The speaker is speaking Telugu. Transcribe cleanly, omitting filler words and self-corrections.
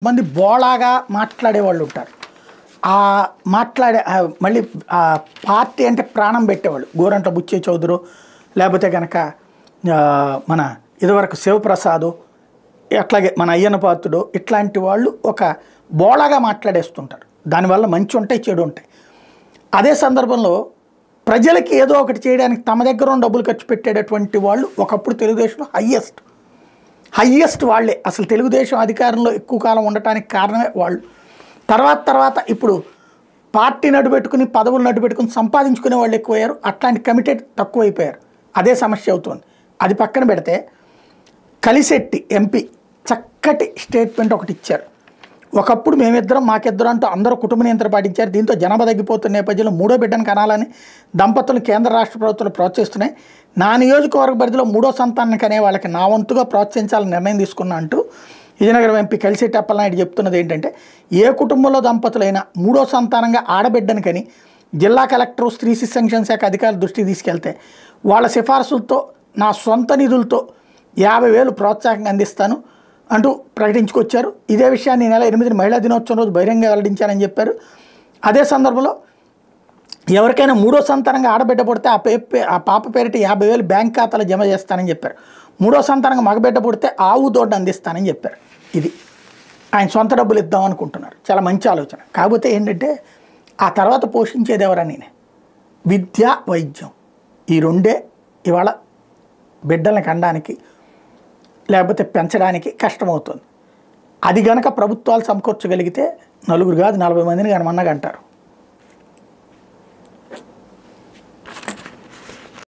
మంది బోళాగా మాట్లాడే వాళ్ళు ఉంటారు. ఆ మాట్లాడే మళ్ళీ పార్టీ అంటే ప్రాణం పెట్టేవాళ్ళు. గోరంట్ల బుచ్చే చౌదరో లేకపోతే కనుక మన ఇదివరకు శివప్రసాదు, అట్లాగే మన అయ్యన్న పాత్రుడు, ఇట్లాంటి వాళ్ళు ఒక బోళాగా మాట్లాడేస్తుంటారు. దానివల్ల మంచి ఉంటాయి, చెడు ఉంటాయి. అదే సందర్భంలో ప్రజలకి ఏదో ఒకటి చేయడానికి తమ దగ్గర ఉన్న డబ్బులు ఖర్చు పెట్టేటటువంటి వాళ్ళు ఒకప్పుడు తెలుగుదేశంలో హయ్యెస్ట్ వాళ్ళే. అసలు తెలుగుదేశం అధికారంలో ఎక్కువ కాలం ఉండటానికి కారణమే వాళ్ళు. తర్వాత ఇప్పుడు పార్టీ నడుపెట్టుకుని, పదవులు నడుపెట్టుకుని సంపాదించుకునే వాళ్ళు ఎక్కువయ్యారు. అట్లాంటి కమిటెడ్ తక్కువైపోయారు. అదే సమస్య అవుతుంది. అది పక్కన పెడితే కలిశెట్టి ఎంపీ చక్కటి స్టేట్మెంట్ ఒకటి ఇచ్చారు. ఒకప్పుడు మేమిద్దరం మాకిద్దరం అంటూ అందరూ కుటుంబ నియంత్రణ పాటించారు. దీంతో జనాభా తగ్గిపోతున్న నేపథ్యంలో మూడో బిడ్డను కనాలని దంపతులు కేంద్ర రాష్ట్ర ప్రభుత్వాలు ప్రోత్సహిస్తున్నాయి. నా నియోజకవర్గ పరిధిలో మూడో సంతానాన్ని కనే వాళ్ళకి నా వంతుగా ప్రోత్సహించాలని నిర్ణయం తీసుకున్నా అంటూ విజయనగరం ఎంపీ కలిశెట్టి అప్పలనాయుడు చెప్తున్నది ఏంటంటే, ఏ కుటుంబంలో దంపతులైనా మూడో సంతానంగా ఆడబిడ్డను కని జిల్లా కలెక్టర్, స్త్రీ శిశు సంక్షేమ శాఖ అధికారుల దృష్టికి తీసుకెళ్తే వాళ్ళ సిఫార్సులతో నా సొంత నిధులతో 50,000 ప్రోత్సాహంగా అందిస్తాను అంటూ ప్రకటించుకొచ్చారు. ఇదే విషయాన్ని నెల 8 మహిళా దినోత్సవం రోజు బహిరంగంగా వెల్లడించారని చెప్పారు. అదే సందర్భంలో ఎవరికైనా మూడో సంతానంగా ఆడబిడ్డ పుడితే ఆ పాప పేరిట 50,000 బ్యాంక్ ఖాతాలో జమ చేస్తానని చెప్పారు. మూడో సంతానంగా మగబిడ్డ పుడితే ఆవు దొడ్డు అందిస్తానని చెప్పారు. ఇది ఆయన సొంత డబ్బులు ఇద్దాం అనుకుంటున్నారు. చాలా మంచి ఆలోచన. కాకపోతే ఏంటంటే ఆ తర్వాత పోషించేది ఎవరని, విద్య, వైద్యం, ఈ రెండే ఇవాళ బిడ్డల్ని కనడానికి లేకపోతే పెంచడానికి కష్టమవుతుంది. అది గనక ప్రభుత్వాలు సమకూర్చగలిగితే నలుగురు కాదు 40 మందిని కనమన్నగా అంటారు.